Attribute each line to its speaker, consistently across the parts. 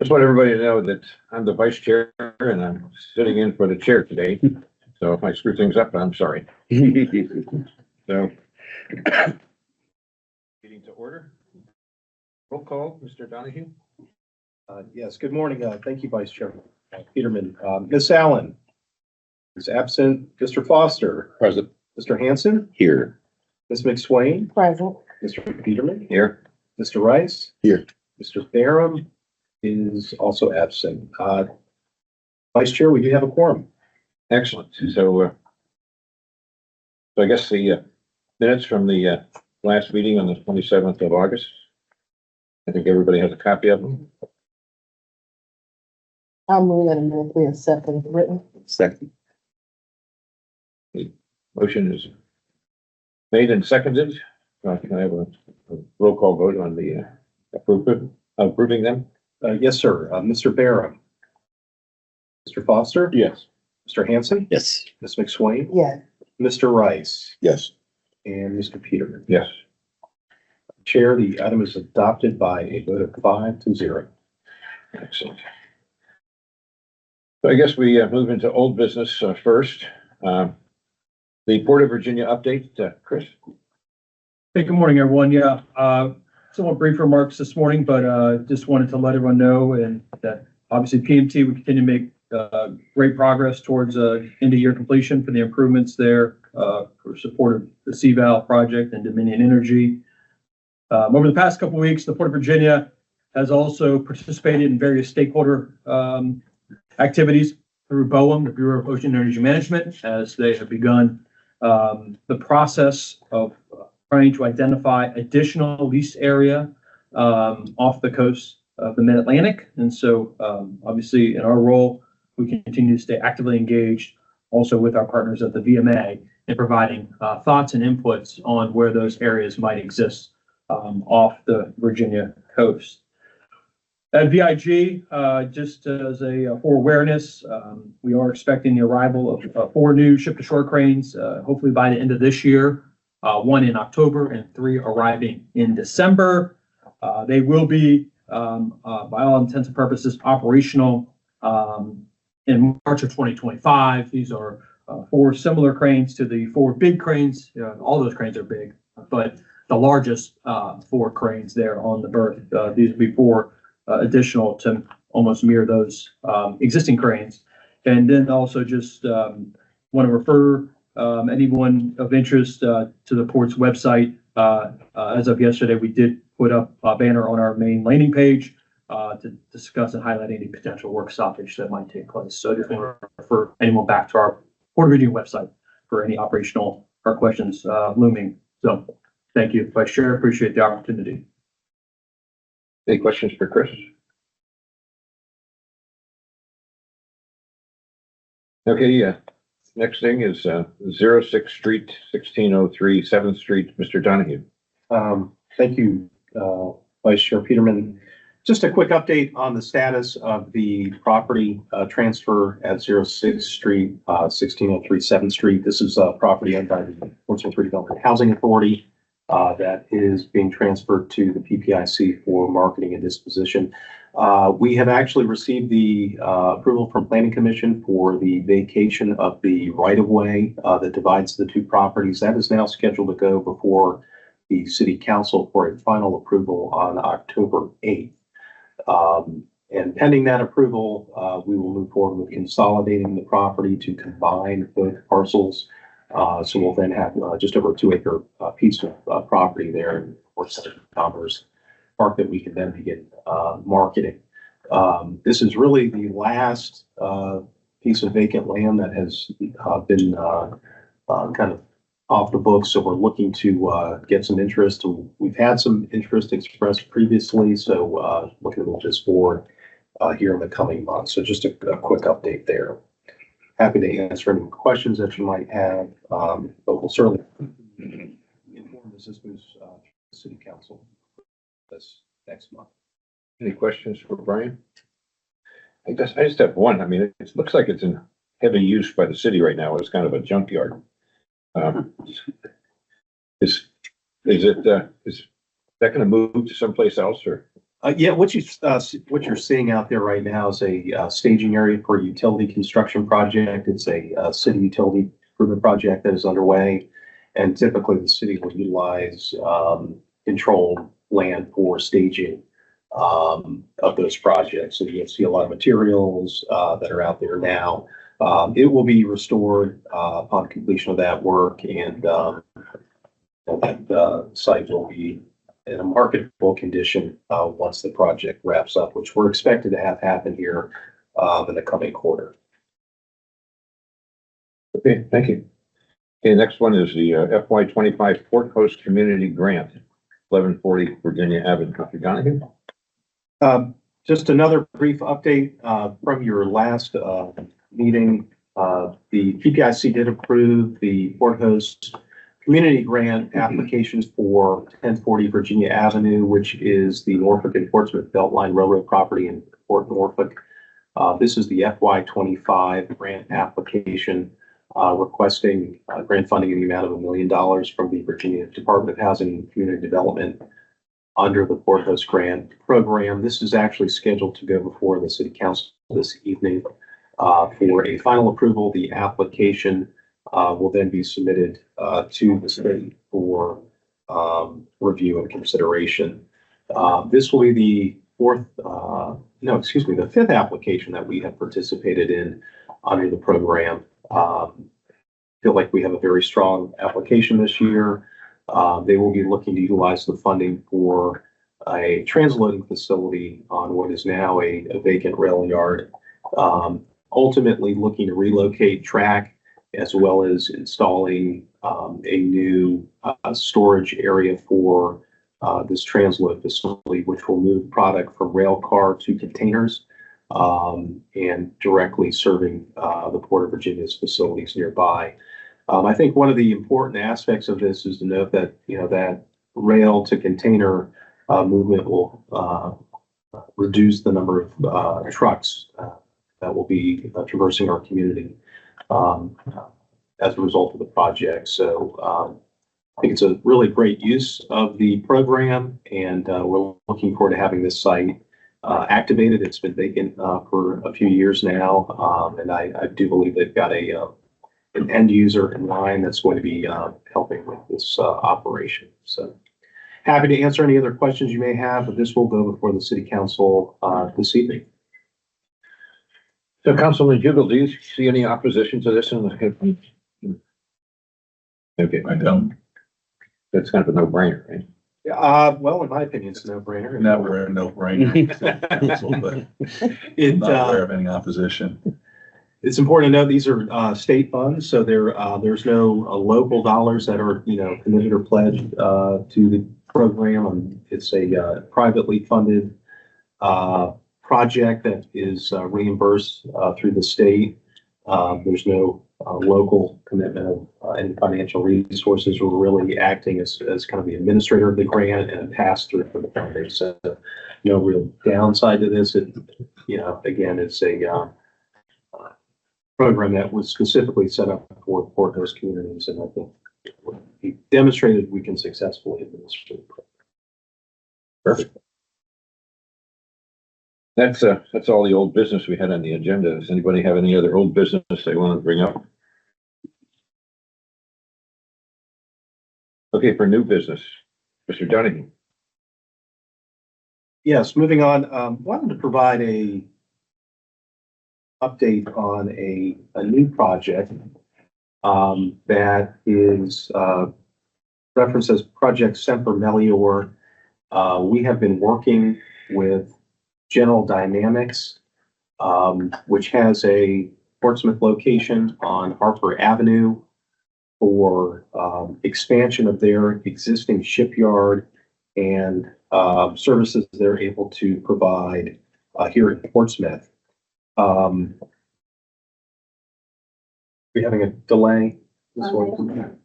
Speaker 1: Just want everybody to know that I'm the vice chair and I'm sitting in for the chair today. So if I screw things up, I'm sorry. So, meeting to order. Roll call, Mr. Donahue.
Speaker 2: Yes, good morning. Thank you, Vice Chairman Peterman. Ms. Allen is absent. Mr. Foster.
Speaker 1: Present.
Speaker 2: Mr. Hanson.
Speaker 1: Here.
Speaker 2: Ms. McSwain.
Speaker 3: Present.
Speaker 2: Mr. Peterman.
Speaker 1: Here.
Speaker 2: Mr. Rice.
Speaker 1: Here.
Speaker 2: Mr. Barham is also absent. Vice Chair, we do have a quorum.
Speaker 1: Excellent. So I guess the minutes from the last meeting on the 27th of August. I think everybody has a copy of them.
Speaker 3: I'll move that amendment be accepted as written.
Speaker 1: Second. The motion is made and seconded. Can I have a roll call vote on the approving them?
Speaker 2: Yes, sir. Mr. Barham. Mr. Foster.
Speaker 1: Yes.
Speaker 2: Mr. Hanson.
Speaker 1: Yes.
Speaker 2: Ms. McSwain.
Speaker 3: Yes.
Speaker 2: Mr. Rice.
Speaker 1: Yes.
Speaker 2: And Mr. Peterman.
Speaker 1: Yes.
Speaker 2: Chair, the item is adopted by a vote of 5-0.
Speaker 1: Excellent. So I guess we move into old business first. The Port of Virginia update, Chris.
Speaker 4: Hey, good morning, everyone. Yeah, somewhat brief remarks this morning, but just wanted to let everyone know and that obviously PMT would continue to make great progress towards end of year completion for the improvements there for support of the CVAL project and Dominion Energy. Over the past couple of weeks, the Port of Virginia has also participated in various stakeholder activities through BOEM, the Bureau of Ocean Energy Management, as they have begun the process of trying to identify additional lease area off the coast of the Mid-Atlantic. And so obviously in our role, we continue to stay actively engaged also with our partners at the VMA in providing thoughts and inputs on where those areas might exist off the Virginia coast. At VIG, just as a for awareness, we are expecting the arrival of 4 new ship-to-shore cranes, hopefully by the end of this year, 1 in October and 3 arriving in December. They will be, by all intents and purposes, operational in March of 2025. These are 4 similar cranes to the 4 big cranes. All those cranes are big, but the largest 4 cranes there on the berth. These will be 4 additional to almost mirror those existing cranes. And then also just want to refer anyone of interest to the port's website. As of yesterday, we did put up a banner on our main landing page to discuss and highlight any potential work stoppage that might take place. So I just want to refer anyone back to our Port of Virginia website for any operational or questions looming. So thank you, Vice Chair. Appreciate the opportunity.
Speaker 1: Any questions for Chris? Okay, next thing is 06 Street, 1603 7th Street, Mr. Donahue.
Speaker 2: Thank you, Vice Chair Peterman. Just a quick update on the status of the property transfer at 06 Street, 1603 7th Street. This is a property owned by the Portsmouth Redevelopment Housing Authority that is being transferred to the PPIC for marketing and disposition. We have actually received the approval from Planning Commission for the vacation of the right-of-way that divides the 2 properties. That is now scheduled to go before the City Council for a final approval on October 8th. And pending that approval, we will move forward with consolidating the property to combine both parcels. So we'll then have just over a 2-acre piece of property there in Port Center Commerce Park that we can then begin marketing. This is really the last piece of vacant land that has been kind of off the books. So we're looking to get some interest. We've had some interest expressed previously, so looking to move this forward here in the coming months. So just a quick update there. Happy to answer any questions that you might have, but we'll certainly inform as this moves to the City Council this next month.
Speaker 1: Any questions for Brian? I just have one. I mean, it looks like it's in heavy use by the city right now. It's kind of a junkyard. Is that going to move to someplace else, or
Speaker 2: Yeah, what you're seeing out there right now is a staging area for a utility construction project. It's a city utility improvement project that is underway. And typically the city will utilize controlled land for staging of those projects. So you'll see a lot of materials that are out there now. It will be restored upon completion of that work, and that site will be in a marketable condition once the project wraps up, which we're expected to have happen here in the coming quarter.
Speaker 1: Okay, thank you. Okay, next one is the FY 25 Port Host Community Grant, 1140 Virginia Avenue. Dr. Donahue?
Speaker 2: Just another brief update from your last meeting. The PPIC did approve the Port Host Community Grant applications for 1040 Virginia Avenue, which is the Norfolk and Portsmouth Beltline Railroad property in Port Norfolk. This is the FY 25 grant application requesting grant funding in the amount of $1 million from the Virginia Department of Housing and Community Development under the Port Host Grant Program. This is actually scheduled to go before the City Council this evening for a final approval. The application will then be submitted to the state for review and consideration. This will be the the fifth application that we have participated in under the program. Feel like we have a very strong application this year. They will be looking to utilize the funding for a transloading facility on what is now a vacant rail yard. Ultimately looking to relocate track as well as installing a new storage area for this transload facility, which will move product from rail car to containers and directly serving the Port of Virginia's facilities nearby. I think one of the important aspects of this is to note that, that rail to container movement will reduce the number of trucks that will be traversing our community as a result of the project. So I think it's a really great use of the program, and we're looking forward to having this site activated. It's been vacant for a few years now, and I do believe they've got an end user in line that's going to be helping with this operation. So happy to answer any other questions you may have, but this will go before the City Council this evening.
Speaker 1: So Councilman Hugel, do you see any opposition to this? Okay,
Speaker 5: I don't.
Speaker 1: that's kind of a no-brainer, right?
Speaker 2: Well, in my opinion, it's a no-brainer.
Speaker 5: Never a no-brainer. But
Speaker 2: It,
Speaker 5: not aware of any opposition.
Speaker 2: It's important to note these are state funds, so there's no local dollars that are committed or pledged to the program. It's a privately funded project that is reimbursed through the state. There's no local commitment of any financial resources. We're really acting as kind of the administrator of the grant and a pass-through for the foundation. So no real downside to this. Again, it's a program that was specifically set up for Port Host communities, and I think we demonstrated we can successfully administer the program.
Speaker 1: Perfect. That's all the old business we had on the agenda. Does anybody have any other old business they want to bring up? Okay, for new business, Mr. Donahue.
Speaker 2: Yes, moving on. Wanted to provide a update on a new project that is referenced as Project Semper Melior. We have been working with General Dynamics, which has a Portsmouth location on Harper Avenue, for expansion of their existing shipyard and services they're able to provide here in Portsmouth. We're having a delay. This one.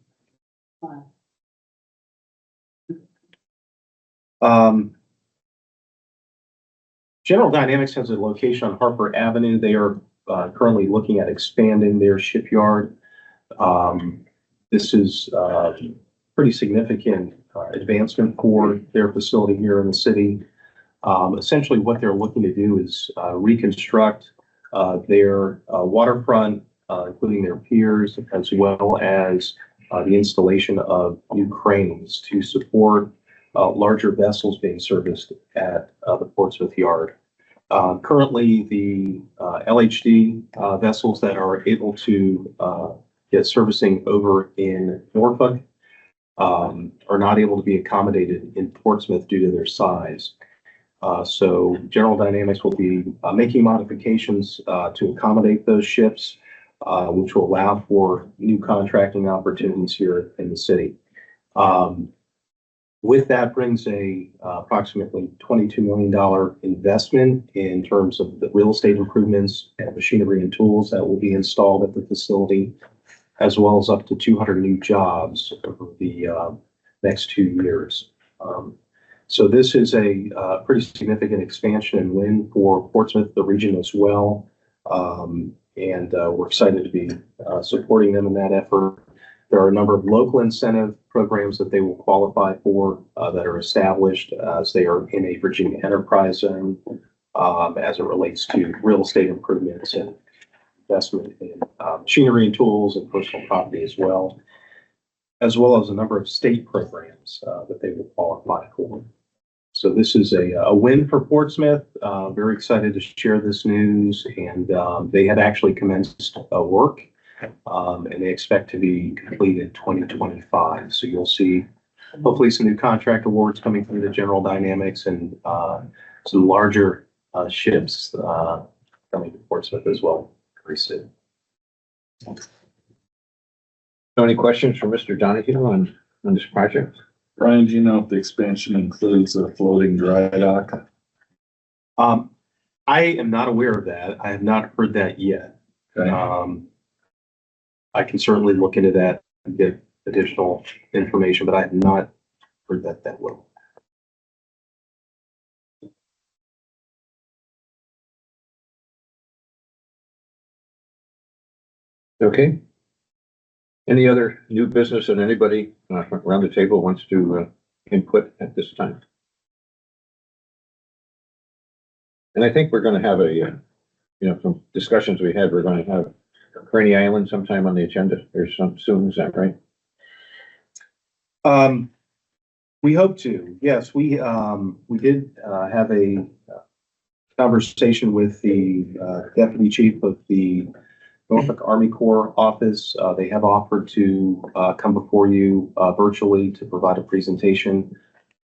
Speaker 2: General Dynamics has a location on Harper Avenue. They are currently looking at expanding their shipyard. This is pretty significant advancement for their facility here in the city. Essentially, what they're looking to do is reconstruct their waterfront, including their piers, as well as the installation of new cranes to support larger vessels being serviced at the Portsmouth Yard. Currently, the LHD vessels that are able to get servicing over in Norfolk are not able to be accommodated in Portsmouth due to their size. So General Dynamics will be making modifications to accommodate those ships, which will allow for new contracting opportunities here in the city. With that brings a approximately $22 million investment in terms of the real estate improvements and machinery and tools that will be installed at the facility, as well as up to 200 new jobs over the next 2 years. So this is a pretty significant expansion and win for Portsmouth, the region as well. And we're excited to be supporting them in that effort. There are a number of local incentive programs that they will qualify for that are established as they are in a Virginia enterprise zone as it relates to real estate improvements and investment in machinery and tools and personal property as well as a number of state programs that they will qualify for. So this is a win for Portsmouth. Very excited to share this news, and they have actually commenced work. And they expect to be complete in 2025. So you'll see hopefully some new contract awards coming from the General Dynamics and some larger ships coming to Portsmouth as well very soon.
Speaker 1: So any questions for Mr. Donahue on this project?
Speaker 5: Brian, do you know if the expansion includes a floating dry dock?
Speaker 2: I am not aware of that. I have not heard that yet.
Speaker 5: Okay.
Speaker 2: I can certainly look into that and get additional information, but I have not heard that well.
Speaker 1: Okay. Any other new business that anybody around the table wants to input at this time? And I think we're going to have from discussions we had, we're going to have Craney Island sometime on the agenda or soon, is that right?
Speaker 2: We hope to. Yes, we did have a conversation with the deputy chief of the Norfolk Army Corps office. They have offered to come before you virtually to provide a presentation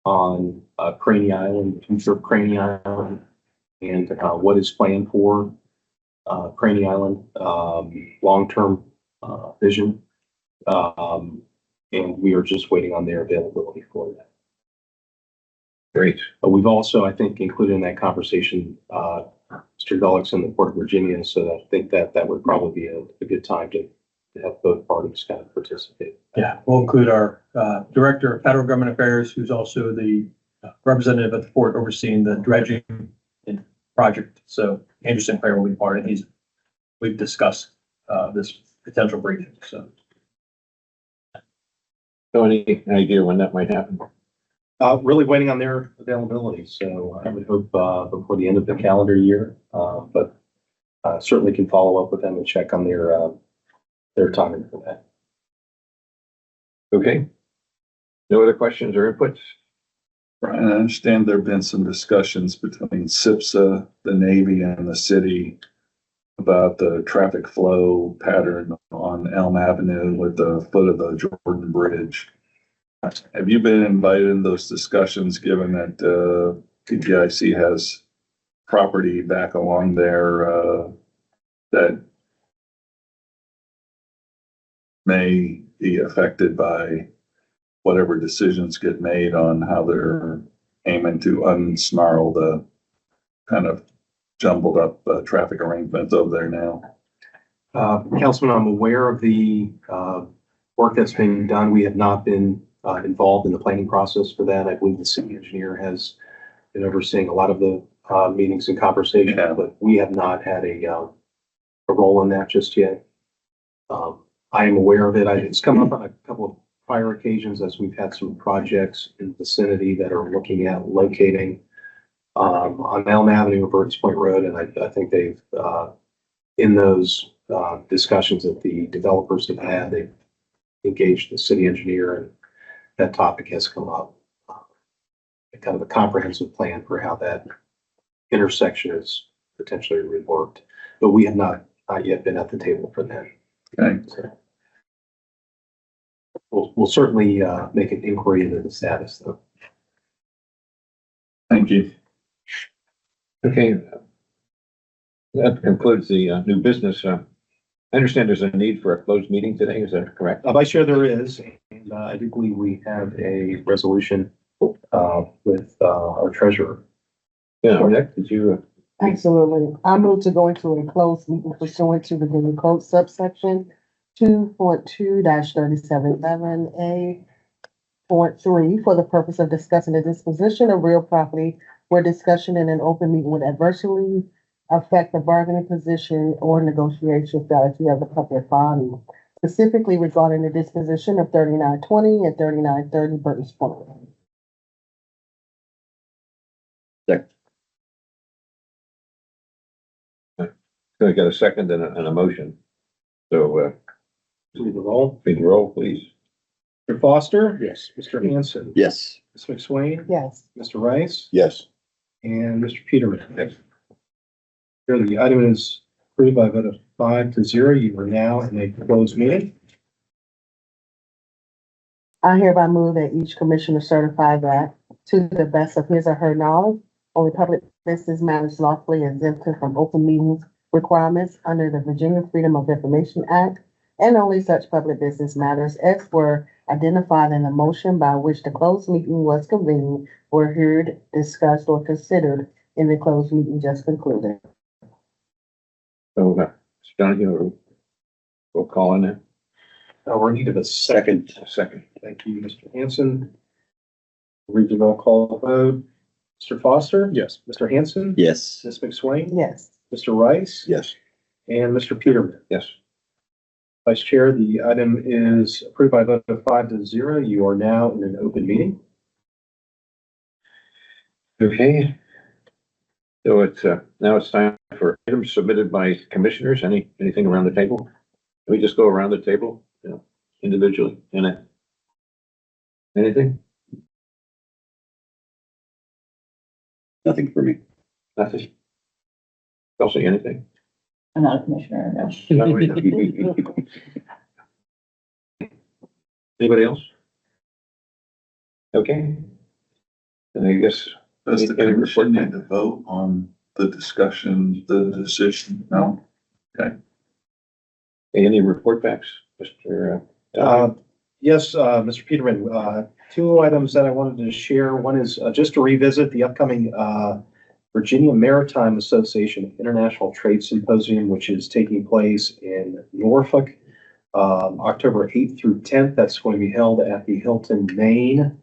Speaker 2: on Craney Island, the future of Craney Island, and what is planned for Craney Island, long-term vision. And we are just waiting on their availability for that.
Speaker 1: Great.
Speaker 2: But we've also, I think, included in that conversation, Mr. Gullick's in the Port of Virginia, so I think that would probably be a good time to have both parties kind of participate.
Speaker 4: Yeah, we'll include our Director of Federal Government Affairs, who's also the representative at the port overseeing the dredging project. So Andrew Sinclair will be part of it. We've discussed this potential briefing. So
Speaker 1: any idea when that might happen?
Speaker 2: Really waiting on their availability. So I would hope before the end of the calendar year, but certainly can follow up with them and check on their timing for that.
Speaker 1: Okay. No other questions or inputs?
Speaker 5: Brian, I understand there have been some discussions between SIPSA, the Navy, and the city about the traffic flow pattern on Elm Avenue with the foot of the Jordan Bridge. Have you been invited in those discussions, given that PGIC has property back along there that may be affected by whatever decisions get made on how they're aiming to unsnarl the kind of jumbled up traffic arrangements over there now?
Speaker 2: Councilman, I'm aware of the work that's being done. We have not been involved in the planning process for that. I believe the city engineer has been overseeing a lot of the meetings and conversations, but we have not had a role in that just yet. I am aware of it. It's come up on a couple of prior occasions as we've had some projects in the vicinity that are looking at locating on Elm Avenue, Burton's Point Road, and I think they've, in those, discussions that the developers have had, they've engaged the city engineer, and that topic has come up. Kind of a comprehensive plan for how that intersection is potentially reworked, but we have not yet been at the table for that.
Speaker 5: Okay.
Speaker 2: So we'll certainly, make an inquiry into the status though.
Speaker 5: Thank you.
Speaker 1: Okay. That concludes the new business. I understand there's a need for a closed meeting today. Is that correct?
Speaker 2: Vice Chair, there is, and I do believe we have a resolution with our treasurer.
Speaker 1: Yeah, Nick, did you?
Speaker 3: Absolutely. I move to go into a closed meeting pursuant to the Virginia Code subsection 2.2-3711A.3 for the purpose of discussing the disposition of real property where discussion in an open meeting would adversely affect the bargaining position or negotiation strategy of the public body, specifically regarding the disposition of 3920 and 3930 Burton's Point.
Speaker 1: So I got a second and a motion. So,
Speaker 2: Lead the roll.
Speaker 1: please roll, please.
Speaker 2: Mr. Foster? Yes. Mr. Hanson?
Speaker 6: Yes.
Speaker 2: Ms. McSwain?
Speaker 3: Yes.
Speaker 2: Mr. Rice?
Speaker 6: Yes.
Speaker 2: And Mr. Peterman?
Speaker 1: Yes.
Speaker 2: Here, the item is approved by a vote of 5-0. You are now in a closed meeting.
Speaker 3: I hereby move that each commissioner certify that, to the best of his or her knowledge, only public business matters lawfully exempted from open meetings requirements under the Virginia Freedom of Information Act, and only such public business matters as were identified in the motion by which the closed meeting was convened were heard, discussed, or considered in the closed meeting just concluded.
Speaker 1: So, Mr. Donahue, we'll call in there.
Speaker 2: We're in need of a second.
Speaker 6: Second.
Speaker 1: A second.
Speaker 2: Thank you, Mr. Hanson. Read the roll call vote. Mr. Foster? Yes. Mr. Hanson?
Speaker 6: Yes.
Speaker 2: Ms. McSwain?
Speaker 3: Yes.
Speaker 2: Mr. Rice?
Speaker 6: Yes.
Speaker 2: And Mr. Peterman?
Speaker 1: Yes.
Speaker 2: Vice Chair, the item is approved by a vote of 5-0. You are now in an open meeting.
Speaker 1: Okay. So it's, now it's time for items submitted by commissioners. Anything around the table? Can we just go around the table, individually in it? Anything?
Speaker 6: Nothing for me.
Speaker 1: Nothing? Kelsey, anything?
Speaker 7: I'm not a commissioner, no.
Speaker 1: Anybody else? Okay. And I guess,
Speaker 5: Does the
Speaker 1: Any report
Speaker 5: commission
Speaker 1: back?
Speaker 5: need to vote on the discussion, the decision? No?
Speaker 1: any report backs, Mr.
Speaker 2: Yes, Mr. Peterman, two items that I wanted to share. One is just to revisit the upcoming Virginia Maritime Association International Trade Symposium, which is taking place in Norfolk, October 8th through 10th. That's going to be held at the Hilton, Maine.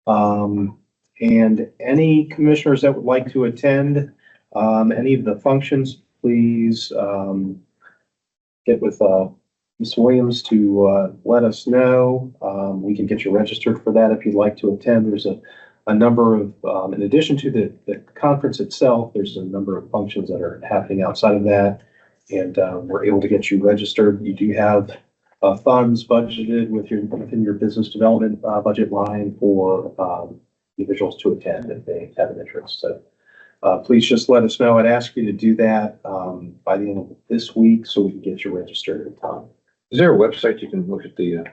Speaker 2: And any commissioners that would like to attend any of the functions, please get with Ms. Williams to let us know. We can get you registered for that if you'd like to attend. There's a number of, in addition to the conference itself, there's a number of functions that are happening outside of that. And we're able to get you registered. You do have funds budgeted within your business development budget line for individuals to attend if they have an interest. So please just let us know. I'd ask you to do that by the end of this week so we can get you registered in time.
Speaker 1: Is there a website you can look at the,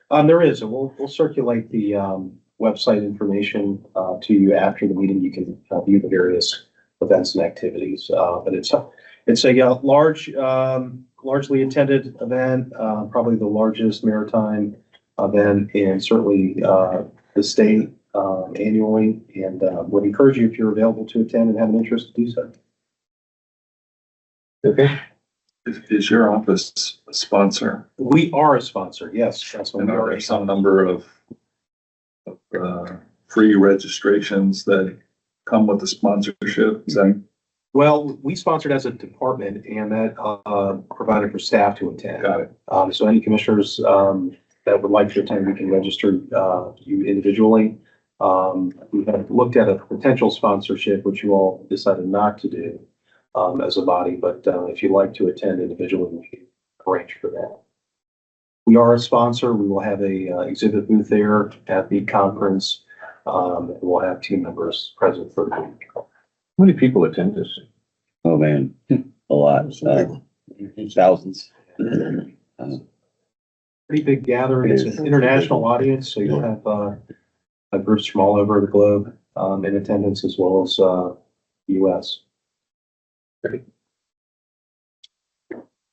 Speaker 2: There is, and we'll circulate the website information to you after the meeting. You can view the various events and activities. But it's a large, largely attended event, probably the largest maritime event in certainly the state annually, and would encourage you if you're available to attend and have an interest to do so.
Speaker 1: okay?
Speaker 5: Is your office a sponsor?
Speaker 2: We are a sponsor, yes. Councilman.
Speaker 5: And are there some number of free registrations that come with the sponsorship? Is that
Speaker 2: Well, we sponsored as a department, and that provided for staff to attend.
Speaker 5: got it?
Speaker 2: So any commissioners that would like to attend, we can register you individually. We had looked at a potential sponsorship, which you all decided not to do, as a body, but, if you'd like to attend individually, we can arrange for that. We are a sponsor. We will have a exhibit booth there at the conference. And we'll have team members present for the week.
Speaker 1: How many people attend this?
Speaker 6: Oh, man, a lot, thousands.
Speaker 2: Pretty big gathering. It's an international audience, so you'll have groups from all over the globe in attendance as well as US.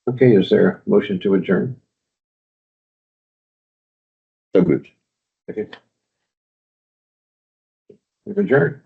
Speaker 1: Okay, is there a motion to adjourn?
Speaker 6: So moved.
Speaker 1: We've adjourned.